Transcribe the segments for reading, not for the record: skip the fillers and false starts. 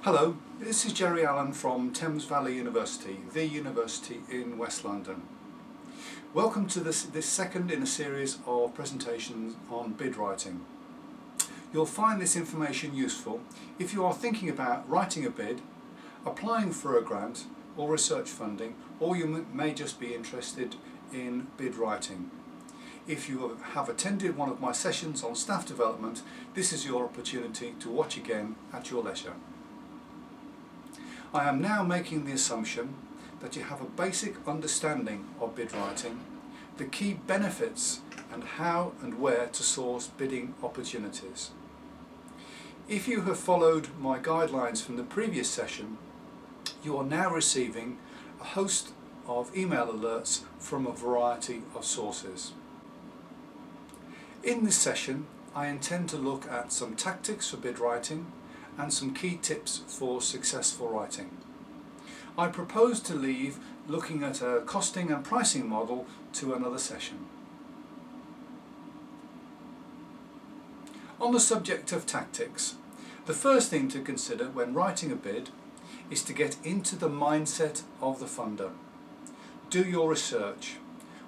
Hello, this is Jerry Allen from Thames Valley University, the university in West London. Welcome to this second in a series of presentations on bid writing. You'll find this information useful if you are thinking about writing a bid, applying for a grant or research funding, or you may just be interested in bid writing. If you have attended one of my sessions on staff development, this is your opportunity to watch again at your leisure. I am now making the assumption that you have a basic understanding of bid writing, the key benefits and how and where to source bidding opportunities. If you have followed my guidelines from the previous session, you are now receiving a host of email alerts from a variety of sources. In this session, I intend to look at some tactics for bid writing and some key tips for successful writing. I propose to leave looking at a costing and pricing model to another session. On the subject of tactics, the first thing to consider when writing a bid is to get into the mindset of the funder. Do your research.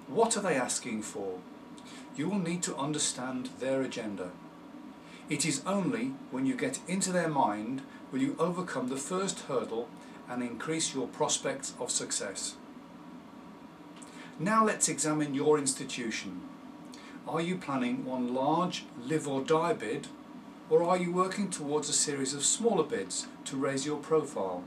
What are they asking for? You will need to understand their agenda. It is only when you get into their mind will you overcome the first hurdle and increase your prospects of success. Now let's examine your institution. Are you planning one large live or die bid, or are you working towards a series of smaller bids to raise your profile?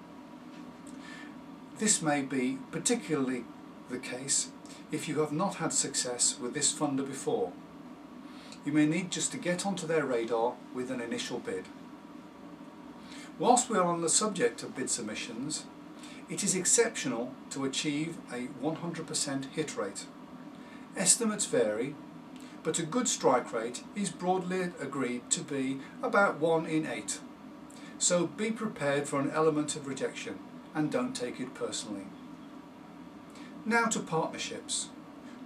This may be particularly the case if you have not had success with this funder before. You may need just to get onto their radar with an initial bid. Whilst we are on the subject of bid submissions, it is exceptional to achieve a 100% hit rate. Estimates vary, but a good strike rate is broadly agreed to be about 1 in 8. So be prepared for an element of rejection and don't take it personally. Now to partnerships.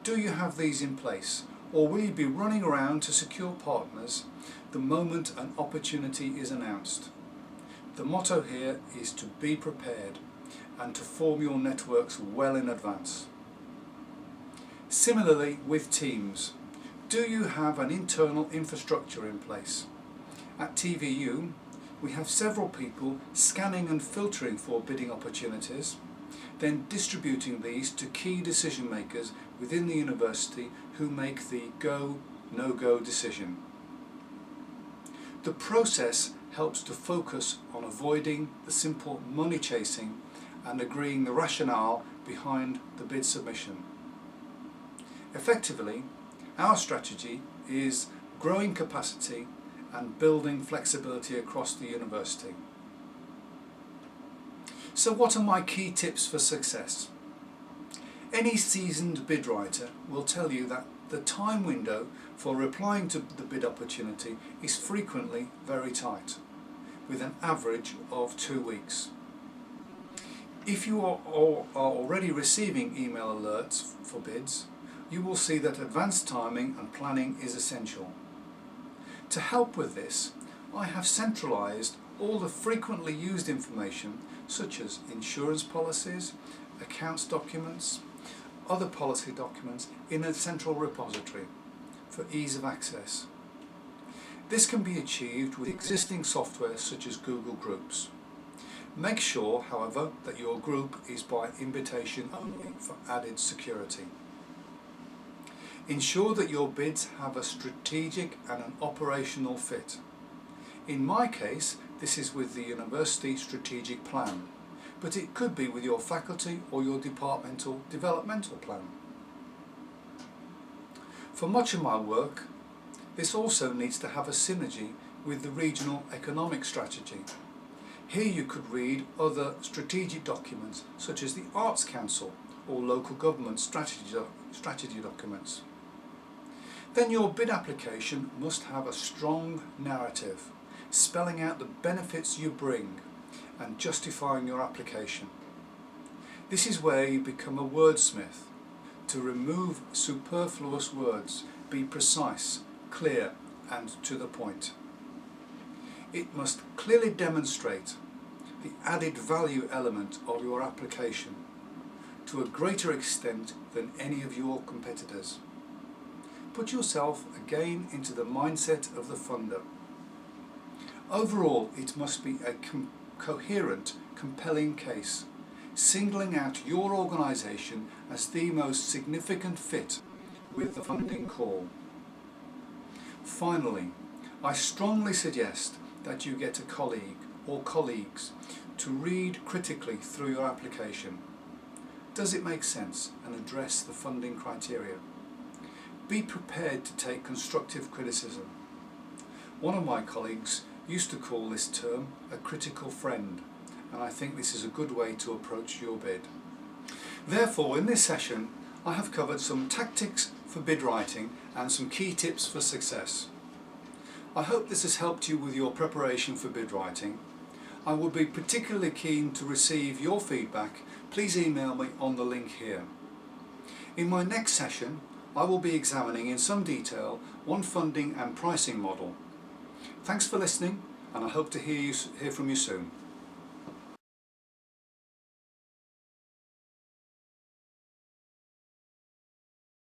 Do you have these in place? Or will you be running around to secure partners the moment an opportunity is announced? The motto here is to be prepared and to form your networks well in advance. Similarly with teams, do you have an internal infrastructure in place? At TVU, we have several people scanning and filtering for bidding opportunities, then distributing these to key decision makers within the university who make the go, no-go decision. The process helps to focus on avoiding the simple money chasing and agreeing the rationale behind the bid submission. Effectively, our strategy is growing capacity and building flexibility across the university. So what are my key tips for success? Any seasoned bid writer will tell you that the time window for replying to the bid opportunity is frequently very tight, with an average of 2 weeks. If you are already receiving email alerts for bids, you will see that advanced timing and planning is essential. To help with this, I have centralized all the frequently used information such as insurance policies, accounts documents, other policy documents in a central repository for ease of access. This can be achieved with existing software such as Google Groups. Make sure, however, that your group is by invitation only for added security. Ensure that your bids have a strategic and an operational fit. In my case, this is with the university strategic plan, but it could be with your faculty or your departmental developmental plan. For much of my work, this also needs to have a synergy with the regional economic strategy. Here you could read other strategic documents such as the Arts Council or local government strategy documents. Then your bid application must have a strong narrative, spelling out the benefits you bring and justifying your application. This is where you become a wordsmith, to remove superfluous words, be precise, clear and to the point. It must clearly demonstrate the added value element of your application to a greater extent than any of your competitors. Put yourself again into the mindset of the funder. Overall, it must be a coherent, compelling case, singling out your organisation as the most significant fit with the funding call. Finally, I strongly suggest that you get a colleague or colleagues to read critically through your application. Does it make sense and address the funding criteria? Be prepared to take constructive criticism. One of my colleagues used to call this term a critical friend, and I think this is a good way to approach your bid. Therefore, in this session, I have covered some tactics for bid writing and some key tips for success. I hope this has helped you with your preparation for bid writing. I would be particularly keen to receive your feedback. Please email me on the link here. In my next session, I will be examining in some detail one funding and pricing model. Thanks for listening, and I hope to hear from you soon.